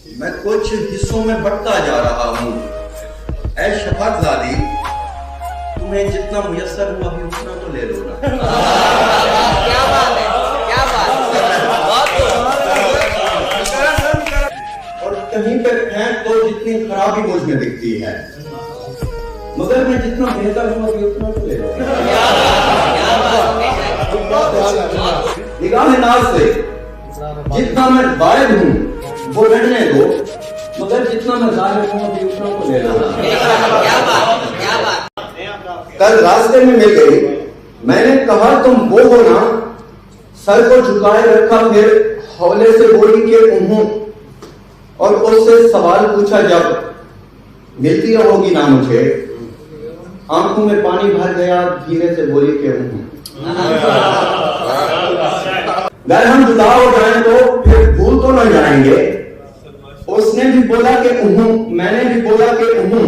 मैं कुछ हिस्सों में बढ़ता जा रहा हूँ। ऐ शफात ज़ादी, तुम्हें जितना मुयस्सर हुआ है उतना तो ले लो ना। क्या बात है, क्या बात और कहीं पे फेंक तो जितनी खराबी मुझ में दिखती है, मगर मैं जितना बेहतर हुआ भी उतना तो ले लो। निगाह नाज से जितना मैं वायद हूँ वो रहने दो, मगर जितना मैं जाहिर हूँ अभी उतना तो ले लो। क्या बात, क्या बात। कल रास्ते में मिल गई, मैंने कहा तुम वो हो ना, सर को झुकाए रखा, फिर हौले से बोली कि उन्हों, और उससे सवाल पूछा जब मिलती रहोगी ना मुझे, आंखों में पानी भर गया, धीरे से बोली कि उन्हों। अगर हम जुदा हो जाएं तो फिर भूल तो न जाएंगे। उसने भी बोला कि उन्हों, मैंने भी बोला कि उन्हों,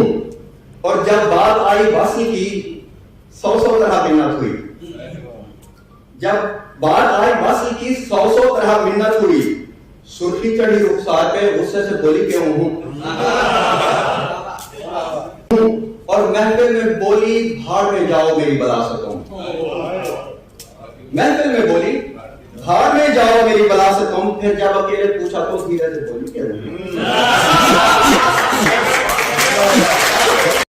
और जब बात आई वासी की, 100 तरह मिन्नत हुई। जब बात आई वासी की, 100 तरह मिन्नत हुई। सुर्खी चढ़ी रुखसार पे, गुस्से से बोली कि उन्हों, और महफिल में बोली भाड़ में जाओ मेरी बलासतों। महफिल में बोली भाड़ में जाओ मेरी बलासतों। फिर जब अकेले पूछा तो धीरे से बोली कि